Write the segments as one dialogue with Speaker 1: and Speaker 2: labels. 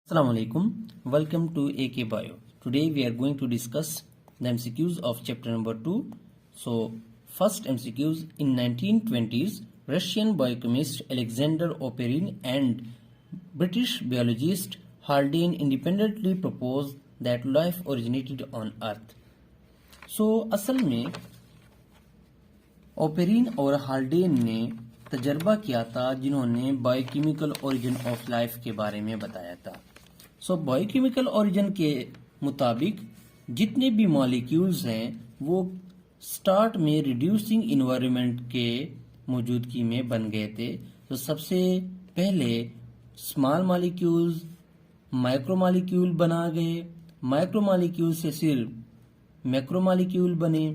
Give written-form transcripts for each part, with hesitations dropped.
Speaker 1: Assalamu alaikum. Welcome to AK Bio. Today we are going to discuss the MCQs of chapter number 2. So, first MCQs in 1920s, Russian biochemist Alexander Oparin and British biologist Haldane independently proposed that life originated on Earth. So, असल में Oparin और Haldane ने तजर्बा किया था जिन्होंने biochemical origin of life के बारे में बताया था। बायोकेमिकल ओरिजिन के मुताबिक जितने भी मॉलिक्यूल्स हैं वो स्टार्ट में रिड्यूसिंग इन्वायरमेंट के मौजूदगी में बन गए थे। तो सबसे पहले स्मॉल मॉलिक्यूल्स माइक्रो मॉलिक्यूल बना गए, माइक्रो मॉलिक्यूल से सिर्फ मैक्रो मॉलिक्यूल बने,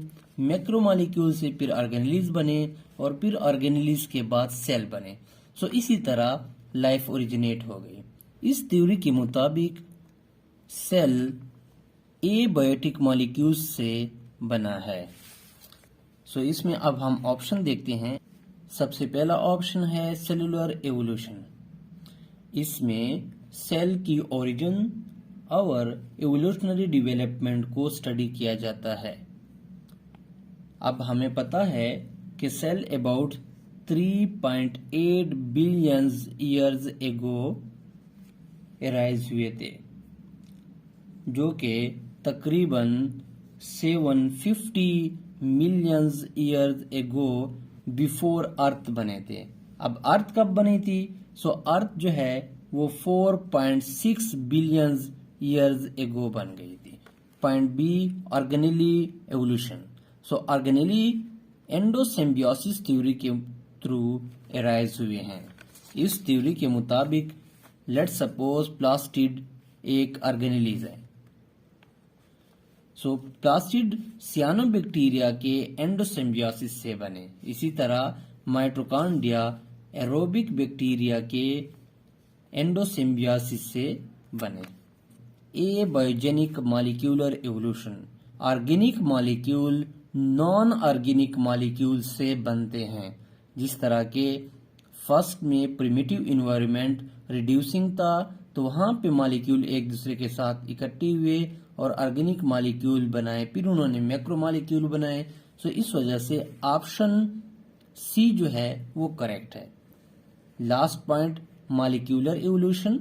Speaker 1: मैक्रो मॉलिक्यूल से फिर ऑर्गेनेलिज बने और फिर ऑर्गेनेलिज के बाद सेल बने। इसी तरह लाइफ ओरिजिनेट हो गई। इस थ्योरी के मुताबिक सेल एबायोटिक मॉलिक्यूल्स से बना है। इसमें अब हम ऑप्शन देखते हैं। सबसे पहला ऑप्शन है सेलुलर एवोल्यूशन। इसमें सेल की ओरिजिन और एवोल्यूशनरी डेवलपमेंट को स्टडी किया जाता है। अब हमें पता है कि cell about 3.8 billion years ago arise हुए थे, जो कि तकरीबन 750 million years ago before earth बने थे। अब अर्थ कब बनी थी? अर्थ जो है वो 4.6 बिलियन ईयर्स एगो बन गई थी। Point B organelle evolution. Organelle endosymbiosis theory के थ्रू एराइज हुए हैं। इस थ्योरी के मुताबिक लेट्स सपोज प्लास्टिड एक ऑर्गेनेलिज है। प्लास्टिड सियानोबैक्टीरिया के एंडोसिम्बियोसिस से बने। इसी तरह माइटोकॉन्ड्रिया एरोबिक बैक्टीरिया के एंडोसिम्बियोसिस से बने। Abiogenic molecular evolution. Organic molecule non organic molecule से बनते हैं। जिस तरह के फर्स्ट में प्रिमिटिव इन्वायरमेंट रिड्यूसिंग था, तो वहां पे मॉलिक्यूल एक दूसरे के साथ इकट्ठे हुए और ऑर्गेनिक मॉलिक्यूल बनाए, फिर उन्होंने मैक्रो मॉलिक्यूल बनाए। इस वजह से ऑप्शन सी जो है वो करेक्ट है। Last point molecular evolution.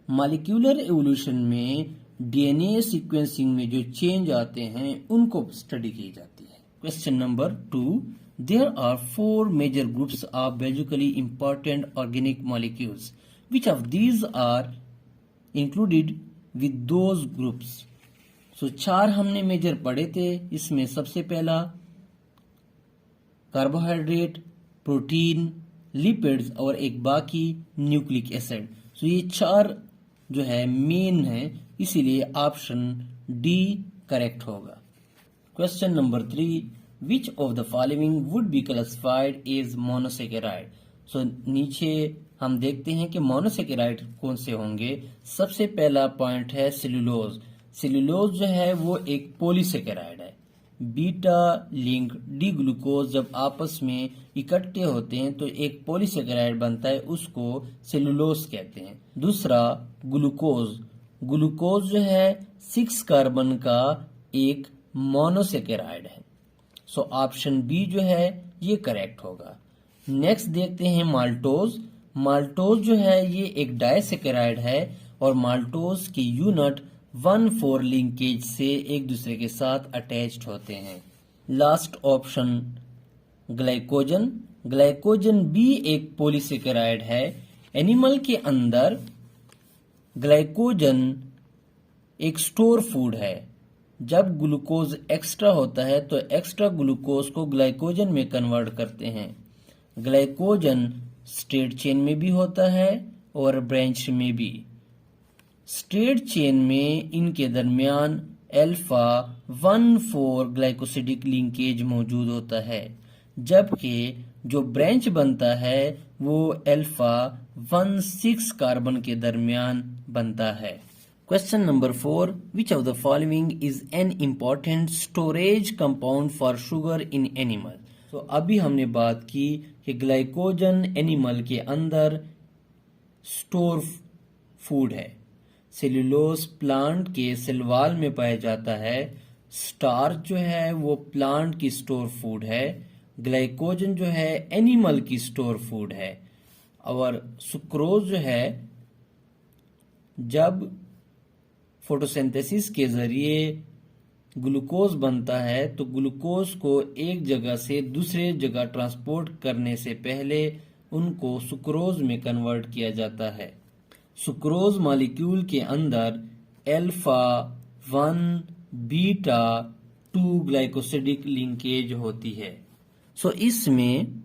Speaker 1: Molecular evolution में डीएनए सीक्वेंसिंग में जो चेंज आते हैं उनको स्टडी की जाती है। Question number 2, there are 4 major groups of biologically important organic molecules, which of these are included with those groups. 4 हमने मेजर पढ़े थे। इसमें सबसे पहला कार्बोहाइड्रेट, प्रोटीन, लिपिड्स और एक बाकी न्यूक्लिक एसिड। ये 4 जो है मेन है, इसीलिए ऑप्शन डी करेक्ट होगा। Question number 3, which of the following would be classified as monosaccharide. नीचे हम देखते हैं कि मोनोसेकेराइड कौन से होंगे। सबसे पहला पॉइंट है सेलुलोज। सेलुलोज जो है वो एक पॉलीसेकेराइड है। बीटा लिंक डी ग्लूकोज जब आपस में इकट्ठे होते हैं तो एक पॉलीसेकेराइड बनता है, उसको सेलुलोज कहते हैं। दूसरा ग्लूकोज। ग्लूकोज जो है 6 कार्बन का एक मोनोसेकेराइड है। ऑप्शन बी जो है ये करेक्ट होगा। नेक्स्ट देखते हैं माल्टोज। माल्टोज जो है ये एक डाइसेकेराइड है और माल्टोज की यूनिट 1,4 लिंकेज से एक दूसरे के साथ अटैच्ड होते हैं। Last option glycogen. ग्लाइकोजन भी एक पॉलीसेकेराइड है। एनिमल के अंदर ग्लाइकोजन एक स्टोर फूड है। जब ग्लूकोज एक्स्ट्रा होता है तो एक्स्ट्रा ग्लूकोज को ग्लाइकोजन में कन्वर्ट करते हैं। ग्लाइकोजन स्ट्रेट चेन में भी होता है और ब्रांच में भी। स्ट्रेट चेन में इनके दरमियान अल्फा 1,4 ग्लाइकोसिडिक लिंकेज मौजूद होता है, जबकि जो ब्रांच बनता है वो अल्फा 1,6 कार्बन के दरमियान बनता है। Question number 4, which of the following is an important storage compound for sugar in animal. अभी हमने बात की कि ग्लाइकोजन एनिमल के अंदर स्टोर फूड है। सेल्यूलोज प्लांट के सेल वॉल में पाया जाता है। स्टार्च जो है वो प्लांट की स्टोर फूड है। ग्लाइकोजन जो है एनिमल की स्टोर फूड है। और सुक्रोज जो है जब फोटोसिंथेसिस के जरिए ग्लूकोज बनता है तो ग्लूकोज को एक जगह से दूसरे जगह ट्रांसपोर्ट करने से पहले उनको सुक्रोज में कन्वर्ट किया जाता है। सुक्रोज मॉलिक्यूल के अंदर अल्फा 1 बीटा 2 ग्लाइकोसिडिक लिंकेज होती है। सो इसमें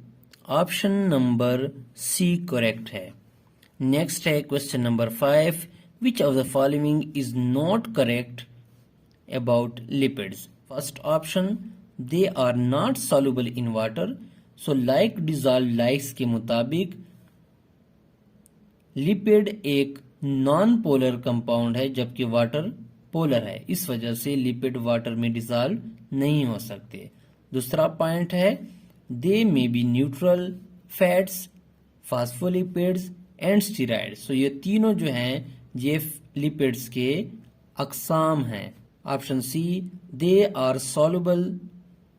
Speaker 1: ऑप्शन नंबर सी करेक्ट है। नेक्स्ट है question number 5, which of the following is not correct about lipids? First option, they are not soluble in water. So like dissolved likes के मुताबिक lipid एक non polar compound है जबकि water polar है, इस वजह से लिपिड वाटर में डिजॉल्व नहीं हो सकते। दूसरा पॉइंट है they may be neutral fats, phospholipids and steroids. So ये तीनों जो हैं ये लिपिड्स के अकसाम हैं। Option C, they are soluble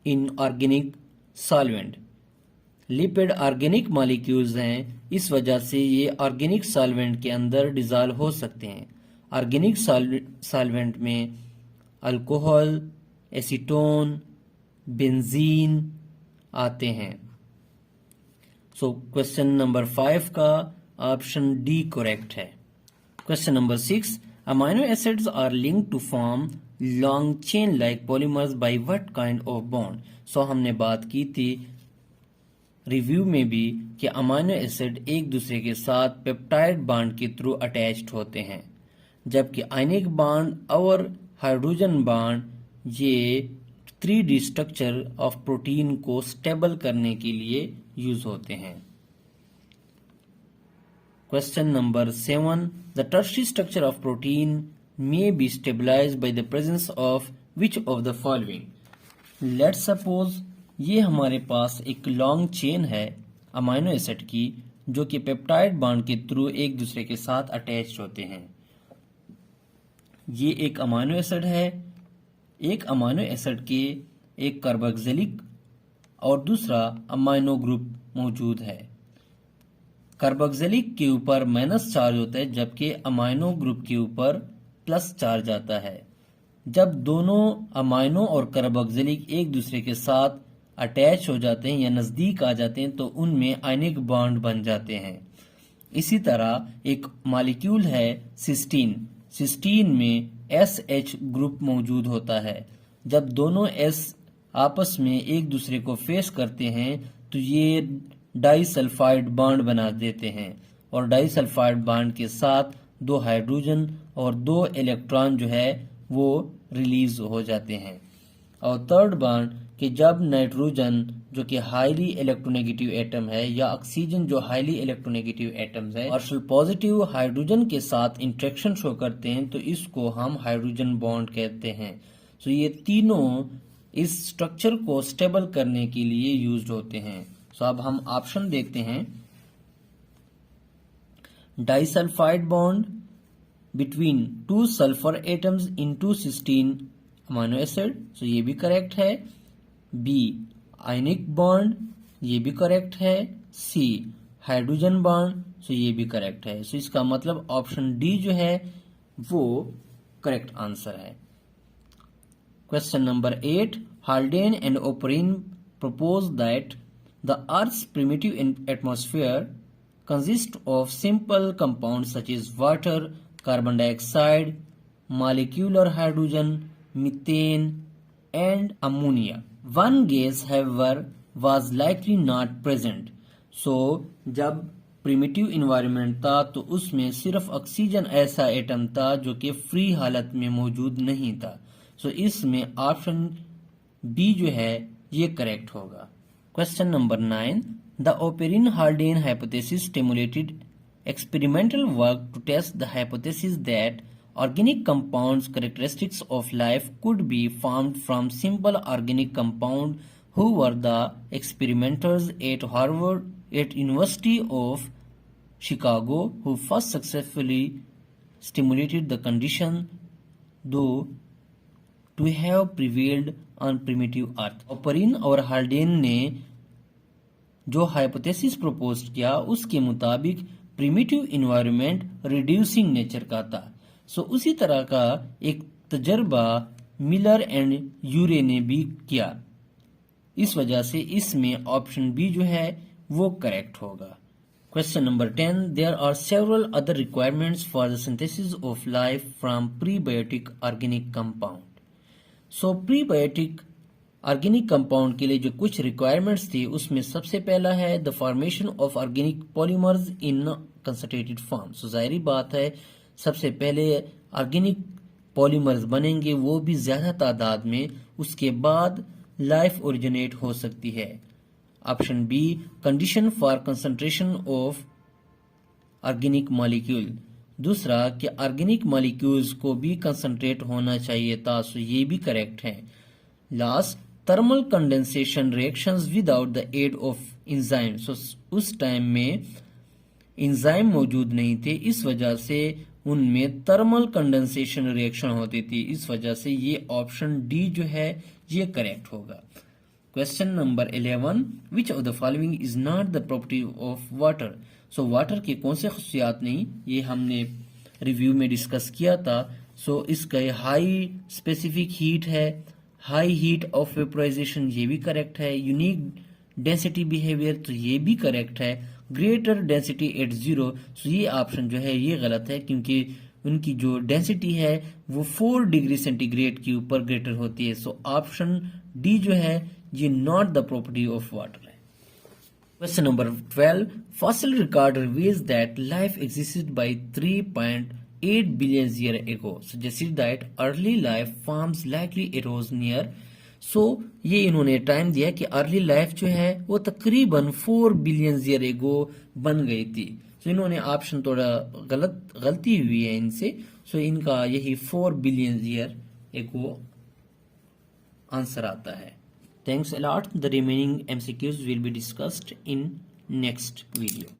Speaker 1: in organic solvent. Lipid organic molecules हैं, इस वजह से ये ऑर्गेनिक सॉल्वेंट के अंदर डिजॉल्व हो सकते हैं। ऑर्गेनिक सॉल्वेंट में अल्कोहल, एसीटोन, बेंजीन आते हैं। सो क्वेश्चन नंबर 5 का ऑप्शन डी करेक्ट है। Question number 6, amino acids are linked to form long chain like polymers by what kind of bond. So हमने बात की थी रिव्यू में भी कि अमाइनो एसिड एक दूसरे के साथ पेप्टाइड बॉन्ड के थ्रू अटैच्ड होते हैं, जबकि आयनिक बॉन्ड और हाइड्रोजन बॉन्ड ये 3D स्ट्रक्चर ऑफ प्रोटीन को स्टेबल करने के लिए यूज होते हैं। Question number 7, the tertiary structure of protein may be stabilized by the presence of which of the following? Let's suppose ये हमारे पास एक लॉन्ग चेन है अमाइनो एसिड की जो कि पेप्टाइड बॉन्ड के थ्रू एक दूसरे के साथ अटैच्ड होते हैं। ये एक अमाइनो एसिड है, एक अमाइनो एसिड के एक कार्बोक्सिलिक और दूसरा अमाइनो ग्रुप मौजूद है। कार्बोक्सिलिक के ऊपर माइनस चार्ज होता है जबकि अमाइनो ग्रुप के ऊपर प्लस चार्ज आता है। जब दोनों अमाइनो और कार्बोक्सिलिक एक दूसरे के साथ अटैच हो जाते हैं या नजदीक आ जाते हैं तो उनमें आयनिक बॉन्ड बन जाते हैं। इसी तरह एक मॉलिक्यूल है सिस्टीन। सिस्टीन में SH ग्रुप मौजूद होता है। जब दोनों S आपस में एक दूसरे को फेस करते हैं तो ये डाइसल्फाइड बॉन्ड बना देते हैं और डाइसल्फाइड बॉन्ड के साथ 2 हाइड्रोजन और 2 इलेक्ट्रॉन जो है वो रिलीज हो जाते हैं। और थर्ड बॉन्ड कि जब नाइट्रोजन जो कि हाईली इलेक्ट्रोनेगेटिव एटम है या ऑक्सीजन जो हाईली इलेक्ट्रोनेगेटिव एटम्स है और पॉजिटिव हाइड्रोजन के साथ इंटरेक्शन शो करते हैं तो इसको हम हाइड्रोजन बॉन्ड कहते हैं। सो ये तीनों इस स्ट्रक्चर को स्टेबल करने के लिए यूज्ड होते हैं। सो अब हम ऑप्शन देखते हैं। Disulphide bond between 2 sulphur atoms into cysteine amino acid, so ये भी करेक्ट है। बी आयनिक बॉन्ड, ये भी करेक्ट है। सी हाइड्रोजन बॉन्ड, सो ये भी करेक्ट है। सो इसका मतलब ऑप्शन डी जो है वो करेक्ट आंसर है। Question number 8, Haldane and Oparin propose that the Earth's primitive atmosphere consists of simple compounds such as water, carbon dioxide, molecular hydrogen, methane, and ammonia. One gas, however, was likely not present. So, जब primitive environment था तो उसमें सिर्फ oxygen ऐसा atom था जो कि free हालत में मौजूद नहीं था। सो इसमें ऑप्शन बी जो है ये करेक्ट होगा। Question number 9, the Oparin Haldane hypothesis stimulated experimental work to test the hypothesis that organic compounds characteristics of life could be formed from simple organic compound. Who were the experimenters at University of Chicago who first successfully stimulated the condition though to have prevailed on primitive earth। ऑपरिन और Haldane ने जो hypothesis propose किया उसके मुताबिक primitive environment reducing nature का था। सो उसी तरह का एक तजर्बा मिलर एंड यूरे ने भी किया। इस वजह से इसमें ऑप्शन बी जो है वो करेक्ट होगा। Question number 10, there are several other requirements for the synthesis of life from prebiotic organic compound. So prebiotic organic compound के लिए जो कुछ रिक्वायरमेंट्स थी उसमें सबसे पहला है the formation of organic polymers in concentrated form. So जाहिर बात है सबसे पहले ऑर्गेनिक पॉलीमर्स बनेंगे, वो भी ज्यादा तादाद में, उसके बाद लाइफ ओरिजिनेट हो सकती है। Option B condition for concentration of organic molecule. दूसरा कि ऑर्गेनिक मॉलिक्यूल्स को भी कंसंट्रेट होना चाहिए था, सो ये भी करेक्ट है। Last thermal condensation reactions without the aid of enzyme. So उस टाइम में इंजाइम मौजूद नहीं थे, इस वजह से उनमें थर्मल कंडेंसेशन रिएक्शन होती थी, इस वजह से ये ऑप्शन डी जो है ये करेक्ट होगा। Question number 11, which of the following is not the property of water. So water के कौन से खसूसियात नहीं, ये हमने रिव्यू में डिस्कस किया था। सो इसका हाई स्पेसिफिक हीट है, हाई हीट ऑफ वेपराइजेशन ये भी करेक्ट है, यूनिक डेंसिटी बिहेवियर तो ये भी करेक्ट है, ग्रेटर डेंसिटी एट जीरो। सो ये ऑप्शन जो है ये गलत है क्योंकि उनकी जो डेंसिटी है वो 4 डिग्री सेंटीग्रेड के ऊपर ग्रेटर होती है। सो ऑप्शन डी जो है ये not the property of water है। Question number 12, fossil record reveals that life existed by 3.8 billion years ago, suggested that early life forms likely arose near। सो ये इन्होंने टाइम दिया कि अर्ली लाइफ जो है वो तकरीबन 4 बिलियन ईयर एगो बन गई थी। सो इन्होंने ऑप्शन थोड़ा गलती हुई है इनसे। सो इनका यही 4 बिलियन ईयर एगो आंसर आता है। Thanks a lot. The remaining MCQs will be discussed in next video.